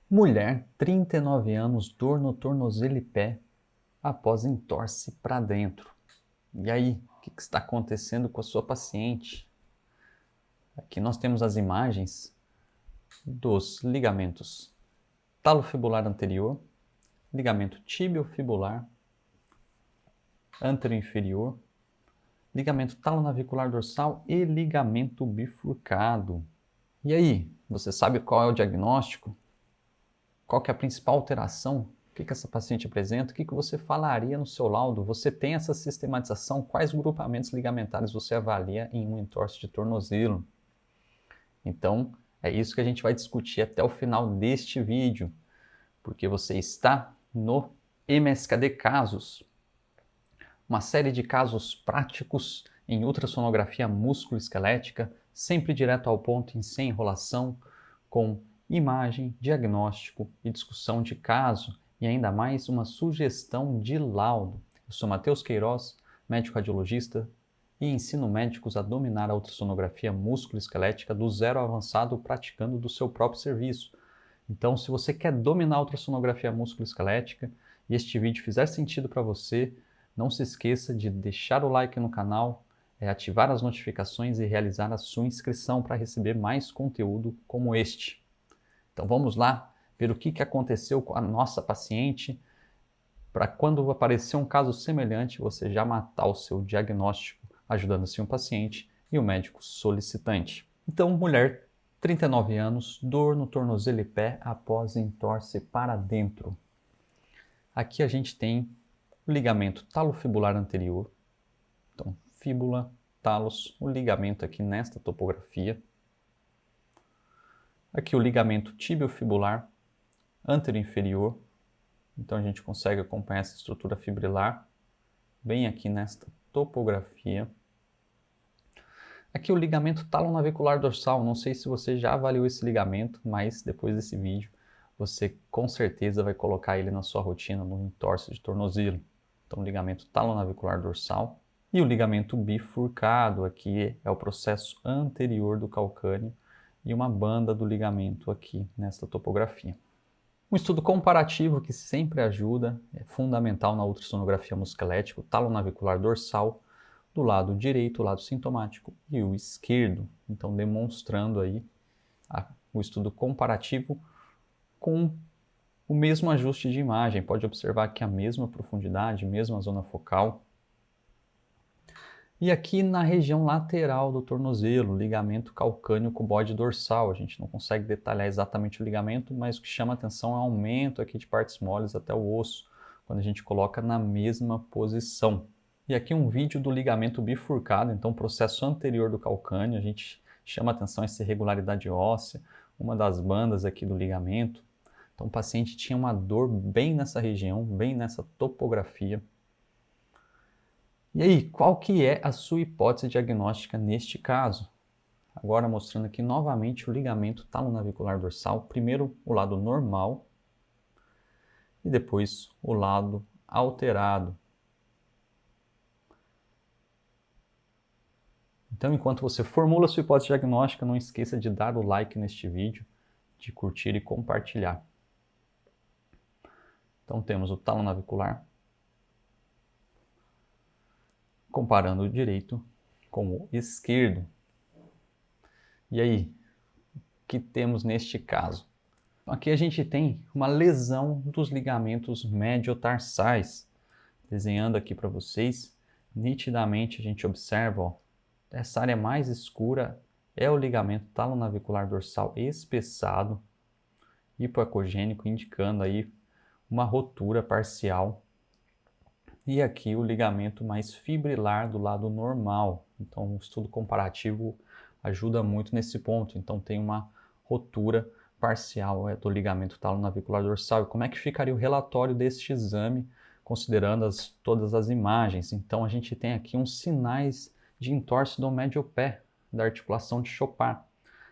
Mulher, 39 anos, dor no tornozelo e pé após entorse para dentro. E aí, o que está acontecendo com a sua paciente? Aqui nós temos as imagens dos ligamentos talofibular anterior, ligamento tibiofibular anteroinferior, ligamento talonavicular dorsal e ligamento bifurcado. E aí, você sabe qual é o diagnóstico? Qual que é a principal alteração? O que essa paciente apresenta? O que você falaria no seu laudo? Você tem essa sistematização? Quais grupamentos ligamentares você avalia em um entorse de tornozelo? Então, é isso que a gente vai discutir até o final deste vídeo, porque você está no MSKD Casos, uma série de casos práticos em ultrassonografia músculo-esquelética, sempre direto ao ponto e sem enrolação, com imagem, diagnóstico e discussão de caso, e ainda mais uma sugestão de laudo. Eu sou Matheus Queiroz, médico radiologista, e ensino médicos a dominar a ultrassonografia músculo-esquelética do zero ao avançado praticando do seu próprio serviço. Então, se você quer dominar a ultrassonografia músculo-esquelética e este vídeo fizer sentido para você, não se esqueça de deixar o like no canal, ativar as notificações e realizar a sua inscrição para receber mais conteúdo como este. Então vamos lá ver o que aconteceu com a nossa paciente, para quando aparecer um caso semelhante, você já matar o seu diagnóstico, ajudando assim o paciente e o médico solicitante. Então, mulher, 39 anos, dor no tornozelo e pé após entorse para dentro. Aqui a gente tem o ligamento talofibular anterior, então fíbula, talos, o ligamento aqui nesta topografia. Aqui o ligamento tibiofibular anteroinferior, então a gente consegue acompanhar essa estrutura fibrilar bem aqui nesta topografia. Aqui o ligamento talonavicular dorsal, não sei se você já avaliou esse ligamento, mas depois desse vídeo você com certeza vai colocar ele na sua rotina no entorse de tornozelo. Então, ligamento talonavicular dorsal. E o ligamento bifurcado, aqui é o processo anterior do calcâneo e uma banda do ligamento aqui nesta topografia. Um estudo comparativo que sempre ajuda, é fundamental na ultrassonografia musculoesquelética, o talonavicular dorsal, do lado direito, o lado sintomático, e o esquerdo. Então, demonstrando aí o estudo comparativo com o mesmo ajuste de imagem. Pode observar que a mesma profundidade, mesma zona focal. E aqui na região lateral do tornozelo, ligamento calcâneo cuboide dorsal. A gente não consegue detalhar exatamente o ligamento, mas o que chama atenção é o aumento aqui de partes moles até o osso, quando a gente coloca na mesma posição. E aqui um vídeo do ligamento bifurcado, então processo anterior do calcâneo. A gente chama atenção essa irregularidade óssea, uma das bandas aqui do ligamento. Então o paciente tinha uma dor bem nessa região, bem nessa topografia. E aí, qual que é a sua hipótese diagnóstica neste caso? Agora mostrando aqui novamente o ligamento talonavicular dorsal, primeiro o lado normal e depois o lado alterado. Então, enquanto você formula a sua hipótese diagnóstica, não esqueça de dar o like neste vídeo, de curtir e compartilhar. Então temos o talonavicular, comparando o direito com o esquerdo. E aí, o que temos neste caso? Aqui a gente tem uma lesão dos ligamentos mediotarsais. Desenhando aqui para vocês, nitidamente a gente observa, ó, essa área mais escura é o ligamento talonavicular dorsal espessado, hipoecogênico, indicando aí uma rotura parcial. E aqui o ligamento mais fibrilar do lado normal. Então o estudo comparativo ajuda muito nesse ponto. Então tem uma rotura parcial do ligamento talonavicular dorsal. E como é que ficaria o relatório deste exame, considerando todas as imagens? Então a gente tem aqui uns sinais de entorse do médio pé, da articulação de Chopin,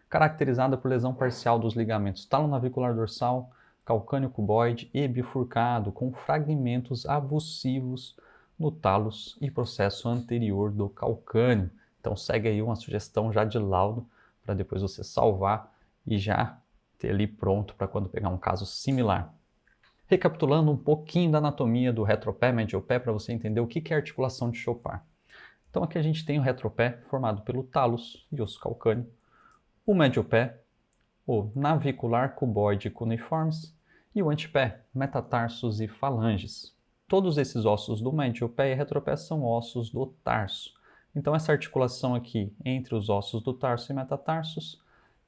caracterizada por lesão parcial dos ligamentos talonavicular dorsal, calcâneo cuboide e bifurcado, com fragmentos avulsivos no talos e processo anterior do calcâneo. Então segue aí uma sugestão já de laudo para depois você salvar e já ter ali pronto para quando pegar um caso similar. Recapitulando um pouquinho da anatomia do retropé, mediopé, para você entender o que é articulação de Chopin. Então aqui a gente tem o retropé formado pelo talos e osso calcâneo, o mediopé, o navicular, cuboide e cuneiformes, e o antepé, metatarsos e falanges. Todos esses ossos do mediopé e retropé são ossos do tarso. Então essa articulação aqui entre os ossos do tarso e metatarsos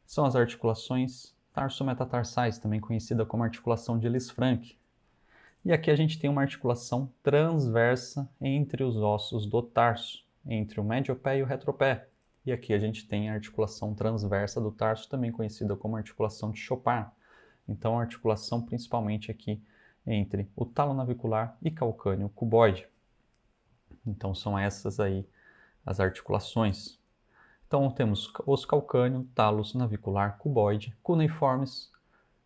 são as articulações tarso-metatarsais, também conhecida como articulação de Lisfranc. E aqui a gente tem uma articulação transversa entre os ossos do tarso, entre o mediopé e o retropé. E aqui a gente tem a articulação transversa do tarso, também conhecida como articulação de Chopin. Então a articulação principalmente aqui entre o talo navicular e calcâneo cuboide. Então são essas aí as articulações. Então temos osso calcâneo, talos navicular, cuboide, cuneiformes,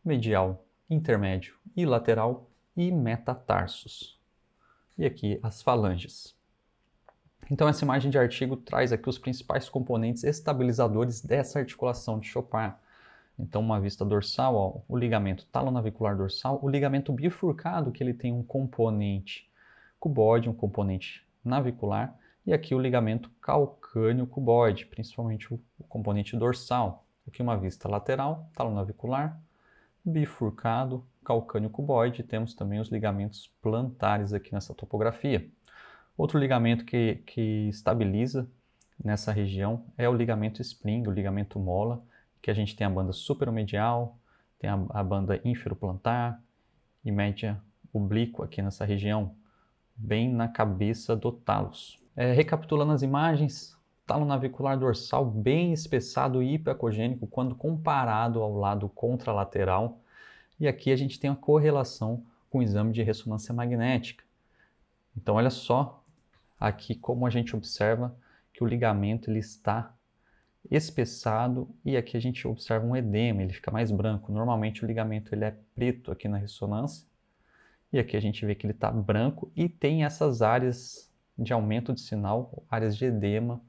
medial, intermédio e lateral e metatarsos. E aqui as falanges. Então essa imagem de artigo traz aqui os principais componentes estabilizadores dessa articulação de Chopin. Então uma vista dorsal, ó, o ligamento talonavicular dorsal, o ligamento bifurcado, que ele tem um componente cuboide, um componente navicular, e aqui o ligamento calcâneo cuboide, principalmente o componente dorsal. Aqui uma vista lateral, talonavicular, bifurcado, calcâneo cuboide, temos também os ligamentos plantares aqui nessa topografia. Outro ligamento que estabiliza nessa região é o ligamento spring, o ligamento mola, que a gente tem a banda superomedial, tem a banda inferoplantar e média oblíqua aqui nessa região, bem na cabeça do talos. Recapitulando as imagens, talo navicular dorsal bem espessado e hipoecogênico quando comparado ao lado contralateral. E aqui a gente tem a correlação com o exame de ressonância magnética. Então olha só aqui como a gente observa que o ligamento ele está espessado e aqui a gente observa um edema, ele fica mais branco. Normalmente o ligamento ele é preto aqui na ressonância e aqui a gente vê que ele está branco e tem essas áreas de aumento de sinal, áreas de edema,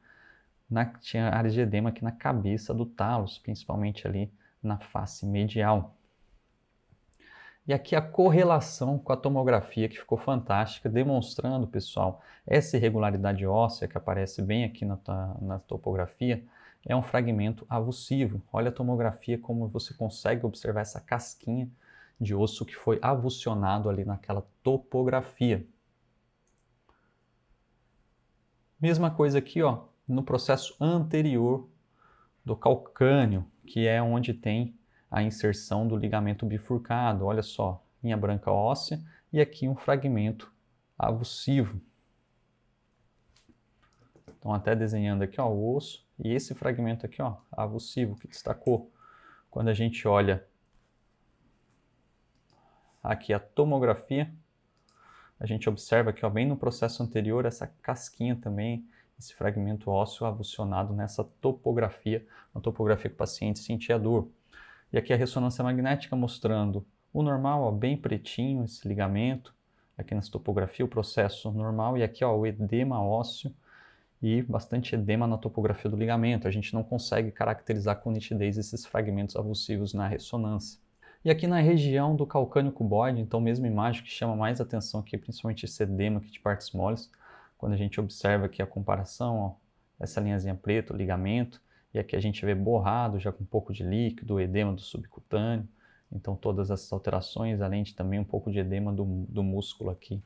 tinha áreas de edema aqui na cabeça do talos, principalmente ali na face medial. E aqui a correlação com a tomografia, que ficou fantástica, demonstrando, pessoal, essa irregularidade óssea que aparece bem aqui na topografia, é um fragmento avulsivo. Olha a tomografia, como você consegue observar essa casquinha de osso que foi avulsionado ali naquela topografia. Mesma coisa aqui, ó, no processo anterior do calcâneo, que é onde tem a inserção do ligamento bifurcado. Olha só, linha branca óssea e aqui um fragmento avulsivo. Então até desenhando aqui, ó, o osso e esse fragmento aqui, ó, avulsivo, que destacou. Quando a gente olha aqui a tomografia, a gente observa aqui, ó, bem no processo anterior, essa casquinha também, esse fragmento ósseo avulsionado nessa topografia, uma topografia que o paciente sentia dor. E aqui a ressonância magnética mostrando o normal, ó, bem pretinho esse ligamento, aqui nessa topografia o processo normal, e aqui ó, o edema ósseo e bastante edema na topografia do ligamento. A gente não consegue caracterizar com nitidez esses fragmentos avulsivos na ressonância. E aqui na região do calcâneo cuboide, então mesma imagem que chama mais atenção aqui, principalmente esse edema aqui de partes moles, quando a gente observa aqui a comparação, ó, essa linhazinha preta, o ligamento, e aqui a gente vê borrado, já com um pouco de líquido, o edema do subcutâneo, então todas essas alterações, além de também um pouco de edema do músculo aqui,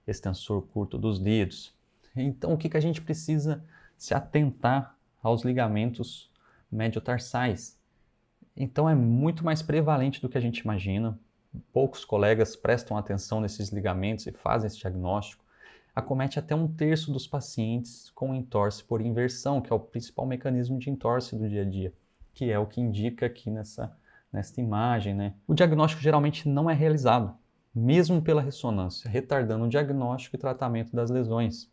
extensor curto dos dedos. Então o que a gente precisa se atentar aos ligamentos mediotarsais? Então é muito mais prevalente do que a gente imagina. Poucos colegas prestam atenção nesses ligamentos e fazem esse diagnóstico. Acomete até 1/3 dos pacientes com entorse por inversão, que é o principal mecanismo de entorse do dia a dia, que é o que indica aqui nesta imagem, né? O diagnóstico geralmente não é realizado, mesmo pela ressonância, retardando o diagnóstico e tratamento das lesões.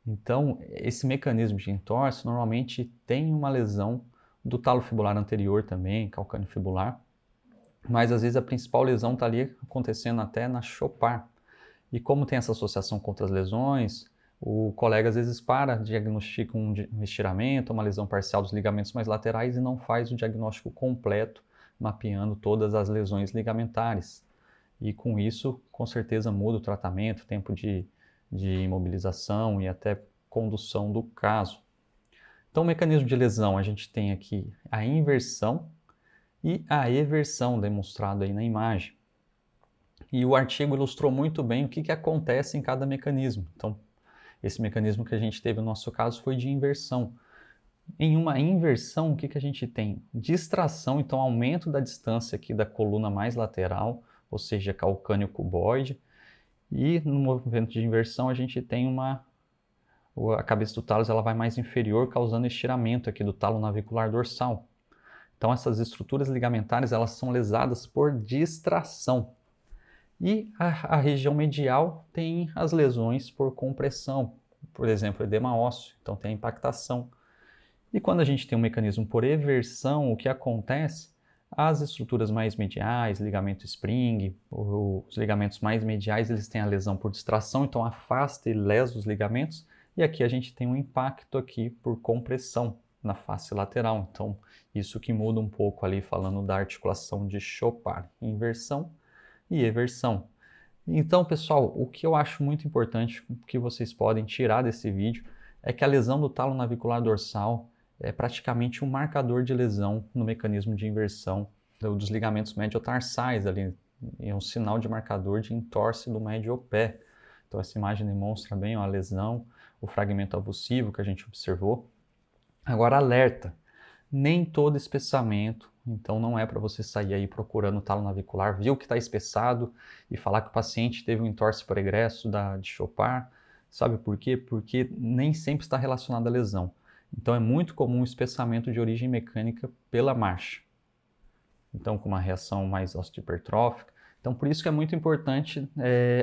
Então, esse mecanismo de entorse normalmente tem uma lesão do talo fibular anterior também, calcâneo fibular, mas às vezes a principal lesão está ali acontecendo até na Chopin. E como tem essa associação com outras lesões, o colega às vezes diagnostica um estiramento, uma lesão parcial dos ligamentos mais laterais e não faz o diagnóstico completo mapeando todas as lesões ligamentares. E com isso, com certeza muda o tratamento, tempo de imobilização e até condução do caso. Então, o mecanismo de lesão, a gente tem aqui a inversão e a eversão demonstrado aí na imagem. E o artigo ilustrou muito bem o que acontece em cada mecanismo. Então, esse mecanismo que a gente teve no nosso caso foi de inversão. Em uma inversão, o que a gente tem? Distração, então aumento da distância aqui da coluna mais lateral, ou seja, calcâneo cuboide. E no movimento de inversão a gente tem a cabeça do talos ela vai mais inferior, causando estiramento aqui do talo navicular dorsal. Então essas estruturas ligamentares elas são lesadas por distração. E a região medial tem as lesões por compressão, por exemplo, edema ósseo, então tem a impactação. E quando a gente tem um mecanismo por eversão, o que acontece? As estruturas mais mediais, ligamento spring, os ligamentos mais mediais, eles têm a lesão por distração, então afasta e lesa os ligamentos. E aqui a gente tem um impacto aqui por compressão na face lateral. Então, isso que muda um pouco ali, falando da articulação de Chopard, inversão e eversão. Então, pessoal, o que eu acho muito importante que vocês podem tirar desse vídeo é que a lesão do talo navicular dorsal é praticamente um marcador de lesão no mecanismo de inversão dos ligamentos mediotarsais ali, é um sinal de marcador de entorse do médio pé. Então essa imagem demonstra bem a lesão, o fragmento avulsivo que a gente observou. Agora alerta, nem todo espessamento, então não é para você sair aí procurando o talo navicular, viu que está espessado e falar que o paciente teve um entorse pregresso de Chopard. Sabe por quê? Porque nem sempre está relacionado à lesão. Então é muito comum o espessamento de origem mecânica pela marcha. Então com uma reação mais osteohipertrófica. Então por isso que é muito importante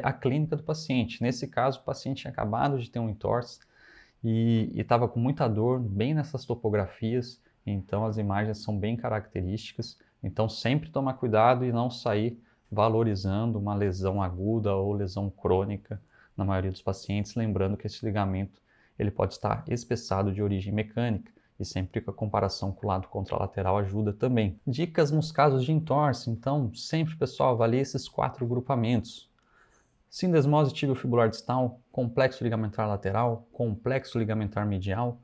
a clínica do paciente. Nesse caso o paciente tinha acabado de ter um entorse e estava com muita dor, bem nessas topografias. Então as imagens são bem características. Então sempre tomar cuidado e não sair valorizando uma lesão aguda ou lesão crônica na maioria dos pacientes, lembrando que esse ligamento ele pode estar espessado de origem mecânica e sempre que a comparação com o lado contralateral ajuda também. Dicas nos casos de entorse, então sempre pessoal avalie esses 4 grupamentos. Sindesmose tibiofibular distal, complexo ligamentar lateral, complexo ligamentar medial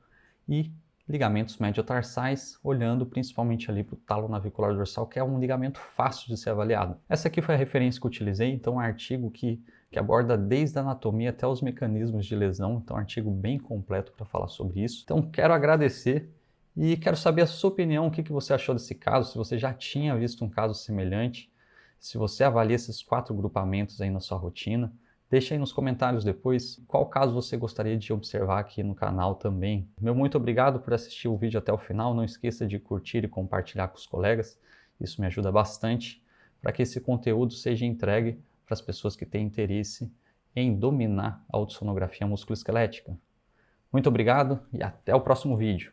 e ligamentos mediotarsais, olhando principalmente ali para o talo navicular dorsal, que é um ligamento fácil de ser avaliado. Essa aqui foi a referência que eu utilizei, então um artigo que aborda desde a anatomia até os mecanismos de lesão, então um artigo bem completo para falar sobre isso. Então quero agradecer e quero saber a sua opinião, o que você achou desse caso, se você já tinha visto um caso semelhante, se você avalia esses 4 grupamentos aí na sua rotina. Deixa aí nos comentários depois qual caso você gostaria de observar aqui no canal também. Meu muito obrigado por assistir o vídeo até o final. Não esqueça de curtir e compartilhar com os colegas. Isso me ajuda bastante para que esse conteúdo seja entregue para as pessoas que têm interesse em dominar a ultrassonografia musculoesquelética. Muito obrigado e até o próximo vídeo.